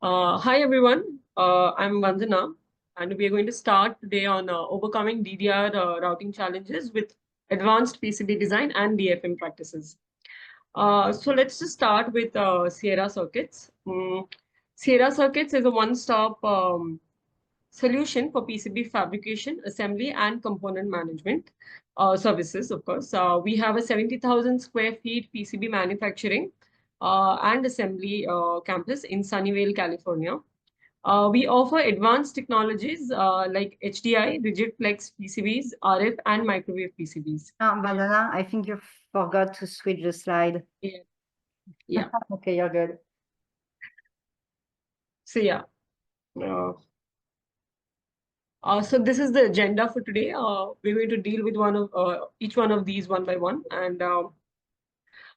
Hi everyone, I'm Vandana, and we are going to start today on overcoming DDR routing challenges with advanced PCB design and DFM practices. So let's just start with Sierra Circuits. Sierra Circuits is a one-stop solution for PCB fabrication, assembly, and component management services, of course. We have a 70,000 square feet PCB manufacturing and assembly campus in Sunnyvale, California. We offer advanced technologies like HDI, rigid flex PCBs, RF, and microwave PCBs. Vandana, I think you forgot to switch the slide. Yeah. Yeah. Okay, you're good. So yeah. So this is the agenda for today. We're going to deal with each one of these one by one, and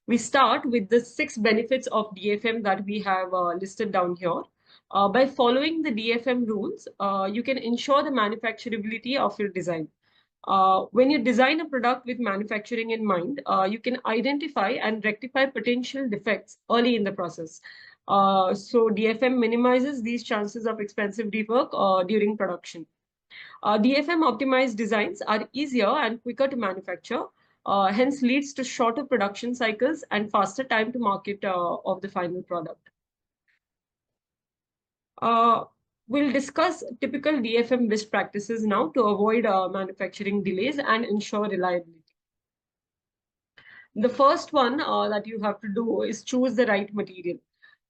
we start with the 6 benefits of DFM that we have listed down here. By following the DFM rules, you can ensure the manufacturability of your design. When you design a product with manufacturing in mind, you can identify and rectify potential defects early in the process. So DFM minimizes these chances of expensive rework during production. DFM optimized designs are easier and quicker to manufacture, hence leads to shorter production cycles and faster time to market of the final product. Uh, we'll discuss typical DFM best practices now to avoid manufacturing delays and ensure reliability. The first one that you have to do is choose the right material.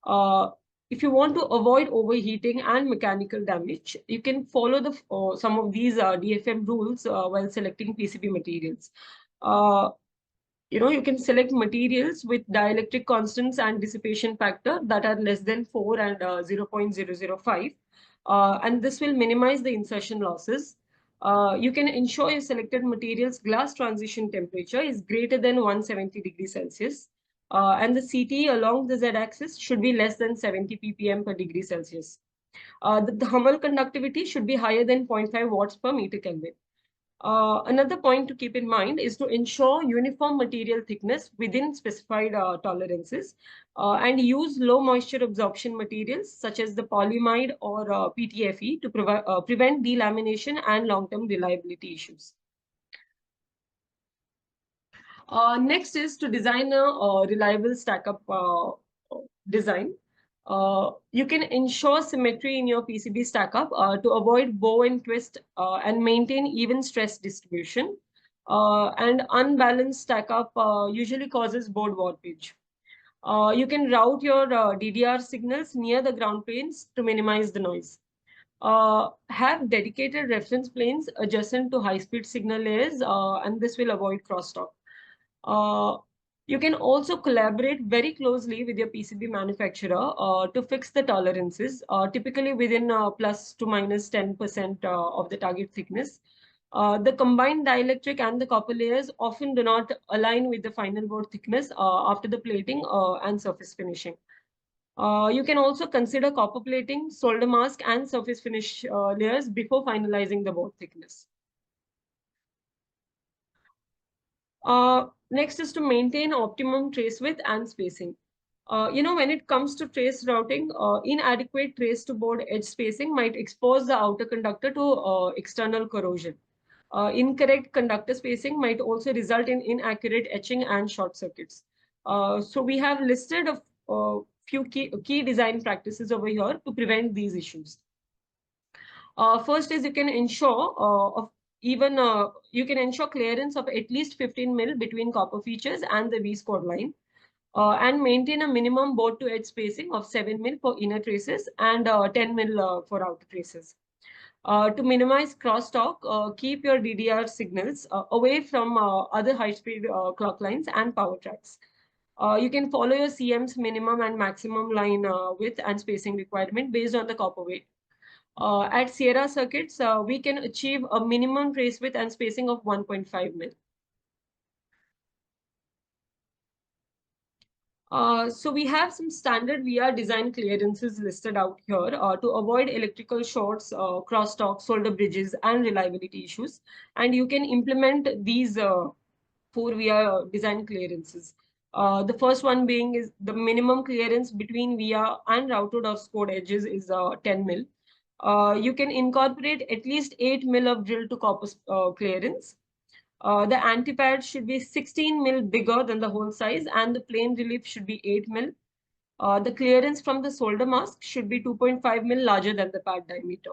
Uh, if you want to avoid overheating and mechanical damage, you can follow some of these DFM rules while selecting PCB materials. Uh, you can select materials with dielectric constants and dissipation factor that are less than 4 and 0.005. And this will minimize the insertion losses. You can ensure your selected material's glass transition temperature is greater than 170 degrees Celsius. And the CT along the Z-axis should be less than 70 ppm per degree Celsius. The Hummel conductivity should be higher than 0.5 watts per meter Kelvin. Another point to keep in mind is to ensure uniform material thickness within specified tolerances and use low moisture absorption materials such as the polyamide or PTFE to prevent delamination and long-term reliability issues. Next is to design a reliable stack-up design. You can ensure symmetry in your PCB stack-up to avoid bow and twist and maintain even stress distribution. And unbalanced stack-up usually causes board warpage. You can route your DDR signals near the ground planes to minimize the noise. Have dedicated reference planes adjacent to high-speed signal layers, and this will avoid crosstalk. Uh, you can also collaborate very closely with your PCB manufacturer to fix the tolerances, typically within plus to minus 10% of the target thickness. The combined dielectric and the copper layers often do not align with the final board thickness after the plating and surface finishing. You can also consider copper plating, solder mask, and surface finish layers before finalizing the board thickness. Next is to maintain optimum trace width and spacing. When it comes to trace routing, inadequate trace to board edge spacing might expose the outer conductor to external corrosion. Incorrect conductor spacing might also result in inaccurate etching and short circuits. So we have listed a few key design practices over here to prevent these issues. First is you can ensure clearance of at least 15 mil between copper features and the V-score line, and maintain a minimum board to edge spacing of 7 mil for inner traces and 10 mil for outer traces. To minimize crosstalk, keep your DDR signals away from other high-speed clock lines and power tracks. You can follow your CM's minimum and maximum line width and spacing requirement based on the copper weight. At Sierra circuits, we can achieve a minimum trace width and spacing of 1.5 mil. So we have some standard VR design clearances listed out here to avoid electrical shorts, crosstalk, solder bridges, and reliability issues. And you can implement these 4 VR design clearances. The first one being is the minimum clearance between via and routed or scored edges is 10 mil. You can incorporate at least 8 mil of drill to copper clearance. The antipad should be 16 mil bigger than the hole size, and the plane relief should be 8 mil. The clearance from the solder mask should be 2.5 mil larger than the pad diameter.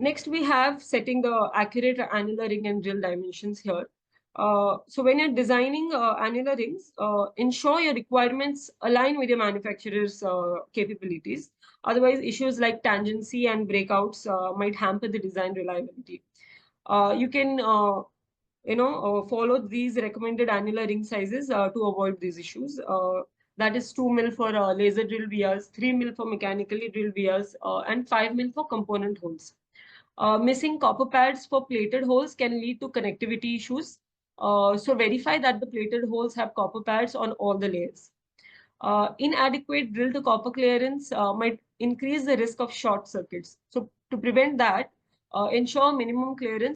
Next, we have setting the accurate annular ring and drill dimensions here. So when you're designing annular rings, ensure your requirements align with your manufacturer's capabilities. Otherwise, issues like tangency and breakouts might hamper the design reliability. You can follow these recommended annular ring sizes to avoid these issues. That is 2 mil for laser drill vias, 3 mil for mechanically drilled vias, and 5 mil for component holes. Missing copper pads for plated holes can lead to connectivity issues. So verify that the plated holes have copper pads on all the layers. Inadequate drill to copper clearance might increase the risk of short circuits. So to prevent that, ensure minimum clearance